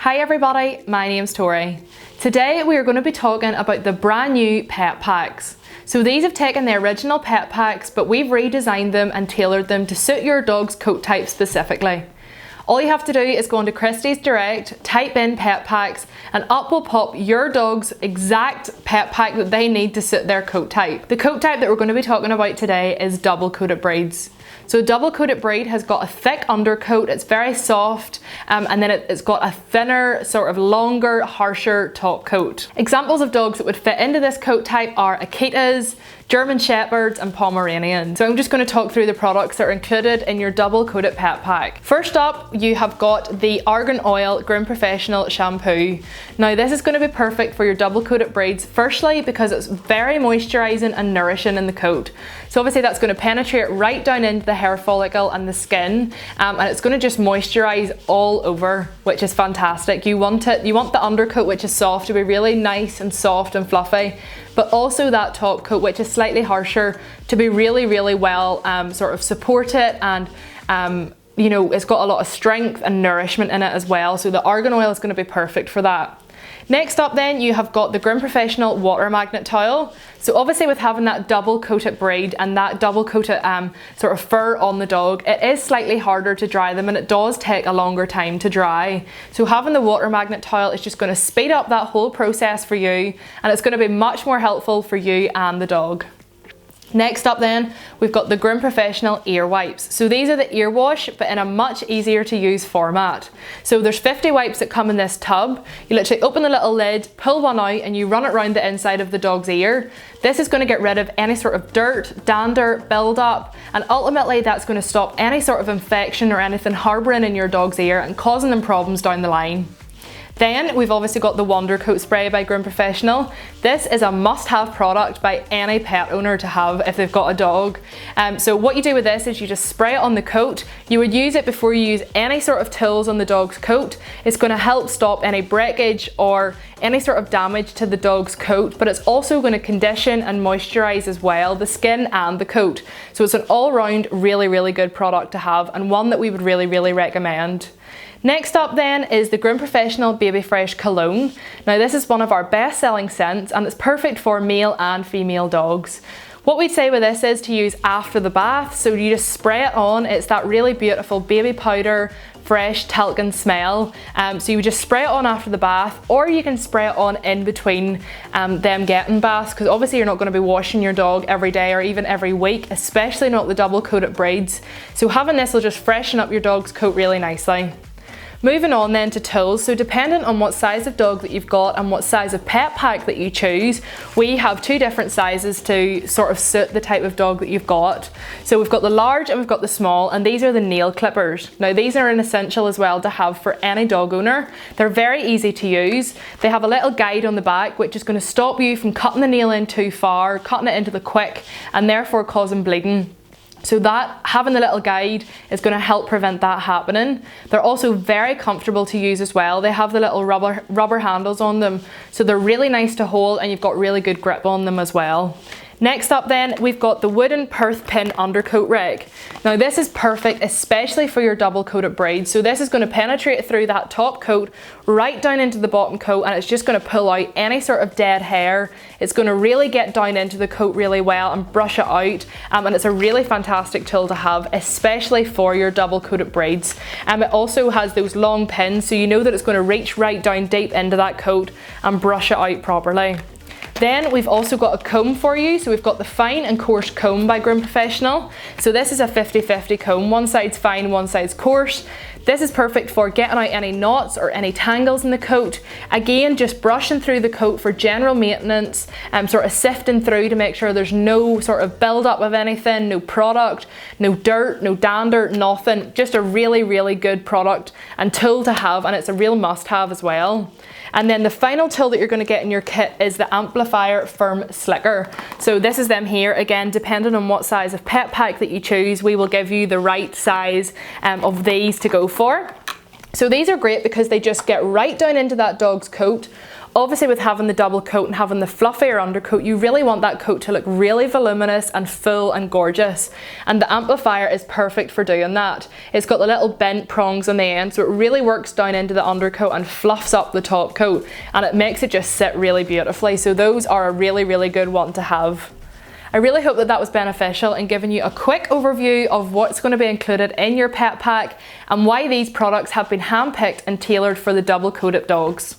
Hi everybody, my name's Tori. Today we are going to be talking about the brand new pet packs. So these have taken the original pet packs, but we've redesigned them and tailored them to suit your dog's coat type specifically. All you have to do is go onto Christies Direct, type in pet packs, and up will pop your dog's exact pet pack that they need to suit their coat type. The coat type that we're going to be talking about today is double coated breeds. So double coated breed has got a thick undercoat, it's very soft, and then it's got a thinner, sort of longer, harsher top coat. Examples of dogs that would fit into this coat type are Akitas, German Shepherds and Pomeranian. So I'm just going to talk through the products that are included in your double coated pet pack. First up, you have got the Argan Oil Groom Professional Shampoo. Now this is going to be perfect for your double coated breeds, firstly because it's very moisturising and nourishing in the coat. So obviously that's going to penetrate right down into the hair follicle and the skin, and it's going to just moisturise all over, which is fantastic. You want the undercoat, which is soft, to be really nice and soft and fluffy, but also that top coat, which is slightly harsher, to be really well sort of support it, and you know, it's got a lot of strength and nourishment in it as well. So the argan oil is going to be perfect for that. Next up then, you have got the Groom Professional Water Magnet Towel. So obviously with having that double coated breed and that double coated sort of fur on the dog, it is slightly harder to dry them and it does take a longer time to dry. So having the water magnet towel is just going to speed up that whole process for you, and it's going to be much more helpful for you and the dog. Next up then, we've got the Groom Professional Ear Wipes. So these are the ear wash, but in a much easier to use format. So there's 50 wipes that come in this tub. You literally open the little lid, pull one out, and you run it around the inside of the dog's ear. This is going to get rid of any sort of dirt, dander, build up, and ultimately that's going to stop any sort of infection or anything harbouring in your dog's ear and causing them problems down the line. Then we've obviously got the Undercoat Spray by Groom Professional. This is a must-have product by any pet owner to have if they've got a dog. So what you do with this is you just spray it on the coat. You would use it before you use any sort of tools on the dog's coat. It's going to help stop any breakage or any sort of damage to the dog's coat, but it's also going to condition and moisturise as well the skin and the coat. So it's an all-round really good product to have, and one that we would really recommend. Next up then is the Groom Professional Baby Fresh Cologne. Now this is one of our best selling scents, and it's perfect for male and female dogs. What we'd say with this is to use after the bath, so you just spray it on. It's that really beautiful baby powder, fresh talcum smell. So you would just spray it on after the bath, or you can spray it on in between them getting baths, because obviously you're not going to be washing your dog every day or even every week, especially not the double coated breeds. So having this will just freshen up your dog's coat really nicely. Moving on then to tools, so depending on what size of dog that you've got and what size of pet pack that you choose, we have two different sizes to sort of suit the type of dog that you've got. So we've got the large and we've got the small, and these are the nail clippers. Now these are an essential as well to have for any dog owner. They're very easy to use. They have a little guide on the back which is going to stop you from cutting the nail in too far, cutting it into the quick, and therefore causing bleeding. So that, having the little guide is going to help prevent that happening. They're also very comfortable to use as well. They have the little rubber handles on them, so they're really nice to hold, and you've got really good grip on them as well. Next up then, we've got the wooden Perth pin undercoat rack. Now this is perfect, especially for your double coated breeds. So this is going to penetrate through that top coat right down into the bottom coat, and it's just going to pull out any sort of dead hair. It's going to really get down into the coat really well and brush it out, and it's a really fantastic tool to have, especially for your double coated breeds. It also has those long pins, so you know that it's going to reach right down deep into that coat and brush it out properly. Then we've also got a comb for you. So we've got the Fine and Coarse comb by Groom Professional. So this is a 50-50 comb. One side's fine, one side's coarse. This is perfect for getting out any knots or any tangles in the coat. Again, just brushing through the coat for general maintenance, sort of sifting through to make sure there's no sort of build up of anything, no product, no dirt, no dander, nothing. Just a really good product and tool to have, and it's a real must have as well. And then the final tool that you're going to get in your kit is the Amplifier Firm Slicker. So this is them here. Again, depending on what size of pet pack that you choose, we will give you the right size of these to go for. So these are great because they just get right down into that dog's coat. Obviously with having the double coat and having the fluffier undercoat, you really want that coat to look really voluminous and full and gorgeous. And the Amplifier is perfect for doing that. It's got the little bent prongs on the end, so it really works down into the undercoat and fluffs up the top coat, and it makes it just sit really beautifully. So those are a really, really good one to have. I really hope that that was beneficial in giving you a quick overview of what's going to be included in your pet pack and why these products have been handpicked and tailored for the double coated dogs.